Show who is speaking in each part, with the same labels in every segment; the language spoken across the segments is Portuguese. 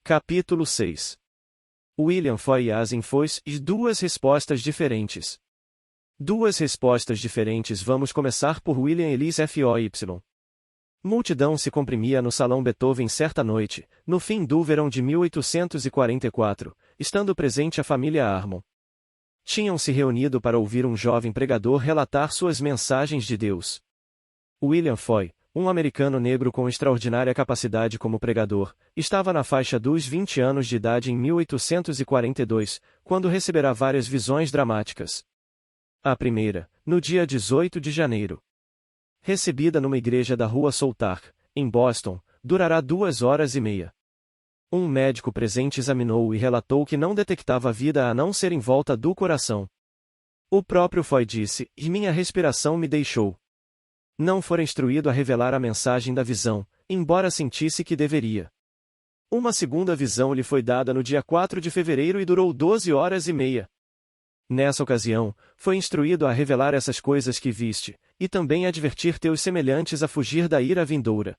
Speaker 1: Capítulo 6. William Foy Foys e duas respostas diferentes. Duas respostas diferentes. Vamos começar por William Ellis Foy. Multidão se comprimia no Salão Beethoven certa noite, no fim do verão de 1844, estando presente a família Harmon. Tinham se reunido para ouvir um jovem pregador relatar suas mensagens de Deus. William Foy, um americano negro com extraordinária capacidade como pregador, estava na faixa dos 20 anos de idade em 1842, quando receberá várias visões dramáticas. A primeira, no dia 18 de janeiro. Recebida numa igreja da rua Soutar, em Boston, durará 2 horas e meia. Um médico presente examinou-o e relatou que não detectava vida a não ser em volta do coração. O próprio Foy disse, e minha respiração me deixou. Não fora instruído a revelar a mensagem da visão, embora sentisse que deveria. Uma segunda visão lhe foi dada no dia 4 de fevereiro e durou 12 horas e meia. Nessa ocasião, foi instruído a revelar essas coisas que viste, e também advertir teus semelhantes a fugir da ira vindoura.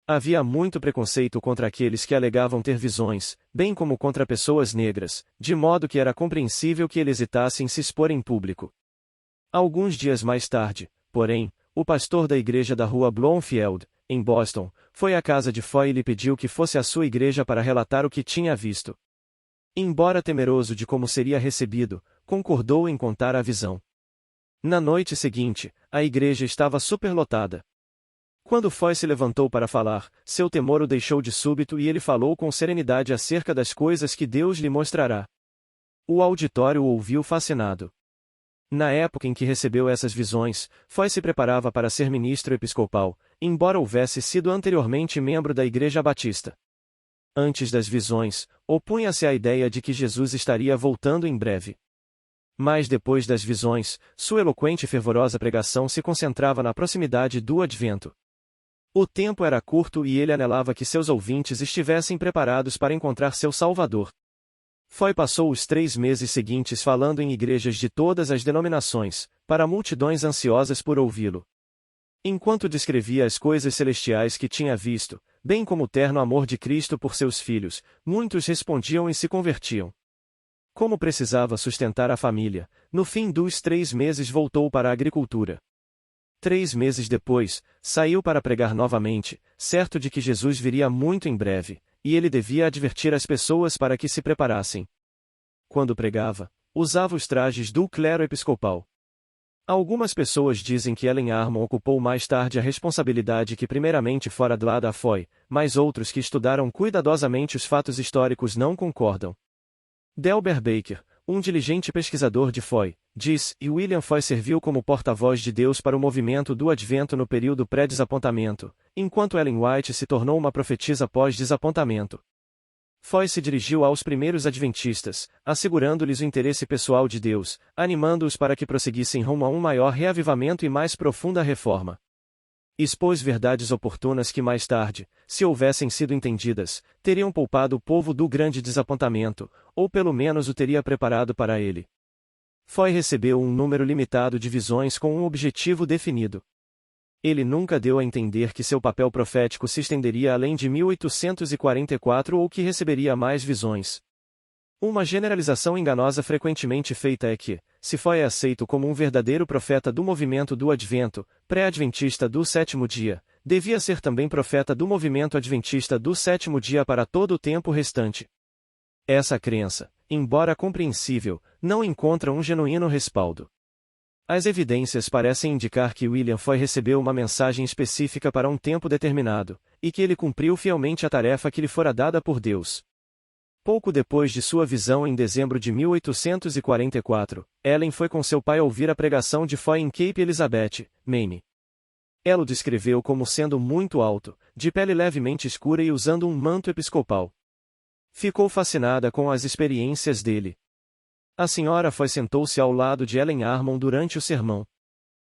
Speaker 1: Havia muito preconceito contra aqueles que alegavam ter visões, bem como contra pessoas negras, de modo que era compreensível que ele hesitasse em se expor em público. Alguns dias mais tarde, porém, o pastor da igreja da rua Bloomfield, em Boston, foi à casa de Foy e lhe pediu que fosse à sua igreja para relatar o que tinha visto. Embora temeroso de como seria recebido, concordou em contar a visão. Na noite seguinte, a igreja estava superlotada. Quando Foy se levantou para falar, seu temor o deixou de súbito e ele falou com serenidade acerca das coisas que Deus lhe mostrará. O auditório o ouviu fascinado. Na época em que recebeu essas visões, Foy se preparava para ser ministro episcopal, embora houvesse sido anteriormente membro da Igreja Batista. Antes das visões, opunha-se à ideia de que Jesus estaria voltando em breve. Mas depois das visões, sua eloquente e fervorosa pregação se concentrava na proximidade do advento. O tempo era curto e ele anelava que seus ouvintes estivessem preparados para encontrar seu Salvador. Foy passou os 3 meses seguintes falando em igrejas de todas as denominações, para multidões ansiosas por ouvi-lo. Enquanto descrevia as coisas celestiais que tinha visto, bem como o terno amor de Cristo por seus filhos, muitos respondiam e se convertiam. Como precisava sustentar a família, no fim dos 3 meses voltou para a agricultura. 3 meses depois, saiu para pregar novamente, certo de que Jesus viria muito em breve, e ele devia advertir as pessoas para que se preparassem. Quando pregava, usava os trajes do clero episcopal. Algumas pessoas dizem que Ellen Harmon ocupou mais tarde a responsabilidade que primeiramente fora dada a Foy, mas outros que estudaram cuidadosamente os fatos históricos não concordam. Delbert Baker, um diligente pesquisador de Foy, diz, e William Foy serviu como porta-voz de Deus para o movimento do Advento no período pré-desapontamento, enquanto Ellen White se tornou uma profetisa pós-desapontamento. Foy se dirigiu aos primeiros adventistas, assegurando-lhes o interesse pessoal de Deus, animando-os para que prosseguissem rumo a um maior reavivamento e mais profunda reforma. Expôs verdades oportunas que mais tarde, se houvessem sido entendidas, teriam poupado o povo do grande desapontamento, ou pelo menos o teria preparado para ele. Foy recebeu um número limitado de visões com um objetivo definido. Ele nunca deu a entender que seu papel profético se estenderia além de 1844 ou que receberia mais visões. Uma generalização enganosa frequentemente feita é que, se Foy é aceito como um verdadeiro profeta do movimento do Advento, pré-adventista do sétimo dia, devia ser também profeta do movimento adventista do sétimo dia para todo o tempo restante. Essa crença, embora compreensível, não encontra um genuíno respaldo. As evidências parecem indicar que William Foy recebeu uma mensagem específica para um tempo determinado, e que ele cumpriu fielmente a tarefa que lhe fora dada por Deus. Pouco depois de sua visão em dezembro de 1844, Ellen foi com seu pai ouvir a pregação de Foy em Cape Elizabeth, Maine. Ela o descreveu como sendo muito alto, de pele levemente escura e usando um manto episcopal. Ficou fascinada com as experiências dele. A senhora Foy sentou-se ao lado de Ellen Harmon durante o sermão.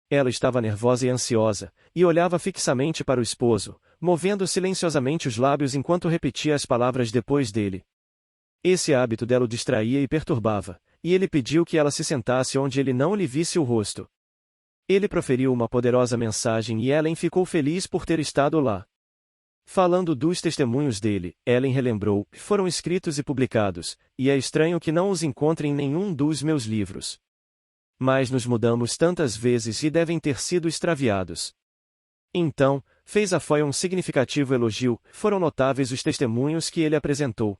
Speaker 1: Ela estava nervosa e ansiosa, e olhava fixamente para o esposo, movendo silenciosamente os lábios enquanto repetia as palavras depois dele. Esse hábito dela o distraía e perturbava, e ele pediu que ela se sentasse onde ele não lhe visse o rosto. Ele proferiu uma poderosa mensagem e Ellen ficou feliz por ter estado lá. Falando dos testemunhos dele, Ellen relembrou: foram escritos e publicados, e é estranho que não os encontre em nenhum dos meus livros. Mas nos mudamos tantas vezes e devem ter sido extraviados. Então, fez a Foy um significativo elogio: foram notáveis os testemunhos que ele apresentou.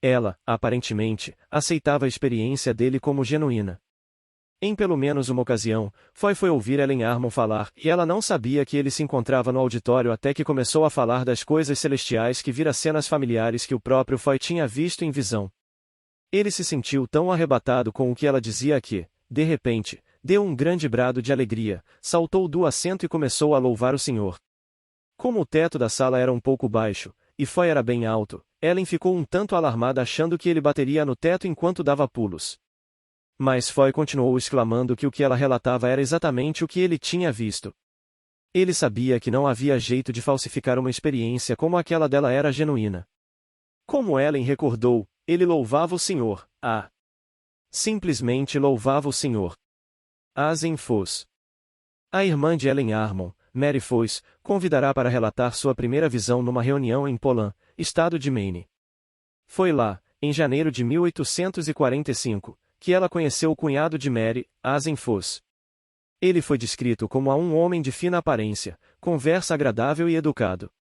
Speaker 1: Ela, aparentemente, aceitava a experiência dele como genuína. Em pelo menos uma ocasião, Foy foi ouvir Ellen Armon falar, e ela não sabia que ele se encontrava no auditório até que começou a falar das coisas celestiais que vira cenas familiares que o próprio Foy tinha visto em visão. Ele se sentiu tão arrebatado com o que ela dizia que, de repente, deu um grande brado de alegria, saltou do assento e começou a louvar o Senhor. Como o teto da sala era um pouco baixo, e Foy era bem alto, Ellen ficou um tanto alarmada achando que ele bateria no teto enquanto dava pulos. Mas Foy continuou exclamando que o que ela relatava era exatamente o que ele tinha visto. Ele sabia que não havia jeito de falsificar uma experiência como aquela dela era genuína. Como Ellen recordou, ele louvava o Senhor, simplesmente louvava o Senhor. Asen Foss. A irmã de Ellen Armon, Mary Foss, convidará para relatar sua primeira visão numa reunião em Poland, estado de Maine. Foi lá, em janeiro de 1845, que ela conheceu o cunhado de Mary, Asen Foss. Ele foi descrito como um homem de fina aparência, conversa agradável e educado.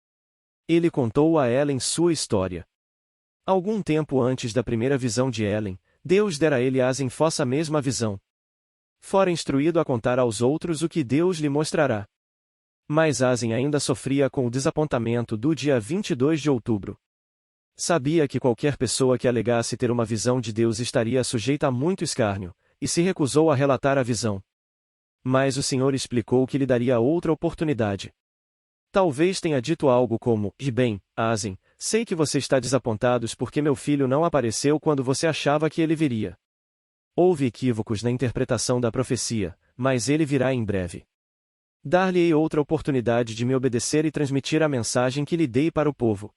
Speaker 1: Ele contou a Ellen sua história. Algum tempo antes da primeira visão de Ellen, Deus dera a ele Asen Foss a mesma visão. Fora instruído a contar aos outros o que Deus lhe mostrará. Mas Asen ainda sofria com o desapontamento do dia 22 de outubro. Sabia que qualquer pessoa que alegasse ter uma visão de Deus estaria sujeita a muito escárnio, e se recusou a relatar a visão. Mas o Senhor explicou que lhe daria outra oportunidade. Talvez tenha dito algo como: bem, Asen, sei que você está desapontado porque meu filho não apareceu quando você achava que ele viria. Houve equívocos na interpretação da profecia, mas ele virá em breve. Dar-lhe-ei outra oportunidade de me obedecer e transmitir a mensagem que lhe dei para o povo.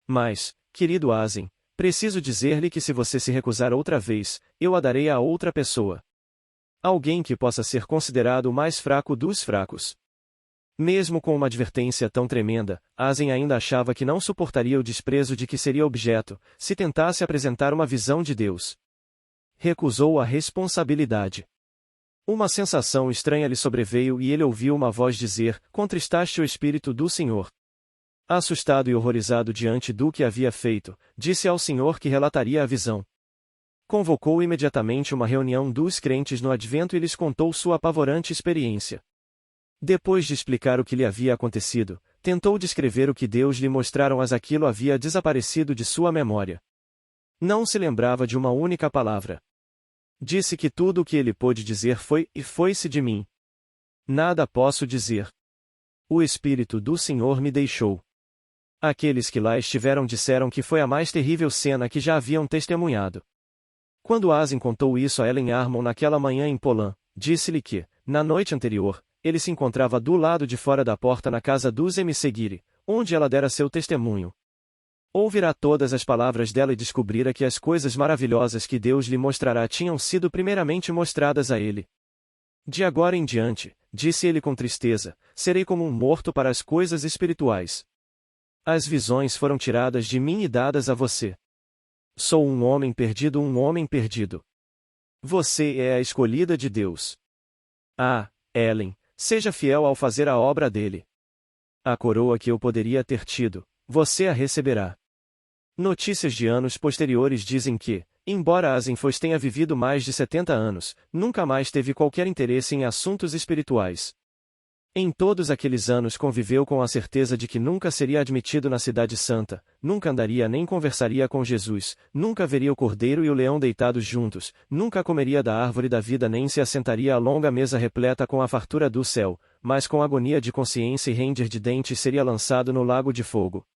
Speaker 1: Mas, querido Asen, preciso dizer-lhe que se você se recusar outra vez, eu a darei a outra pessoa. Alguém que possa ser considerado o mais fraco dos fracos. Mesmo com uma advertência tão tremenda, Asen ainda achava que não suportaria o desprezo de que seria objeto, se tentasse apresentar uma visão de Deus. Recusou a responsabilidade. Uma sensação estranha lhe sobreveio e ele ouviu uma voz dizer: contristaste o Espírito do Senhor. Assustado e horrorizado diante do que havia feito, disse ao Senhor que relataria a visão. Convocou imediatamente uma reunião dos crentes no advento e lhes contou sua apavorante experiência. Depois de explicar o que lhe havia acontecido, tentou descrever o que Deus lhe mostrara, mas aquilo havia desaparecido de sua memória. Não se lembrava de uma única palavra. Disse que tudo o que ele pôde dizer foi: e foi-se de mim. Nada posso dizer. O Espírito do Senhor me deixou. Aqueles que lá estiveram disseram que foi a mais terrível cena que já haviam testemunhado. Quando Asen contou isso a Ellen Armon naquela manhã em Poland, disse-lhe que, na noite anterior, ele se encontrava do lado de fora da porta na casa dos Emissegiri, onde ela dera seu testemunho. Ouvirá todas as palavras dela e descobrira que as coisas maravilhosas que Deus lhe mostrará tinham sido primeiramente mostradas a ele. De agora em diante, disse ele com tristeza, serei como um morto para as coisas espirituais. As visões foram tiradas de mim e dadas a você. Sou um homem perdido, um homem perdido. Você é a escolhida de Deus. Ellen, seja fiel ao fazer a obra dele. A coroa que eu poderia ter tido, você a receberá. Notícias de anos posteriores dizem que, embora Asen Foss tenha vivido mais de 70 anos, nunca mais teve qualquer interesse em assuntos espirituais. Em todos aqueles anos conviveu com a certeza de que nunca seria admitido na Cidade Santa, nunca andaria nem conversaria com Jesus, nunca veria o cordeiro e o leão deitados juntos, nunca comeria da árvore da vida nem se assentaria à longa mesa repleta com a fartura do céu, mas com agonia de consciência e ranger de dentes seria lançado no lago de fogo.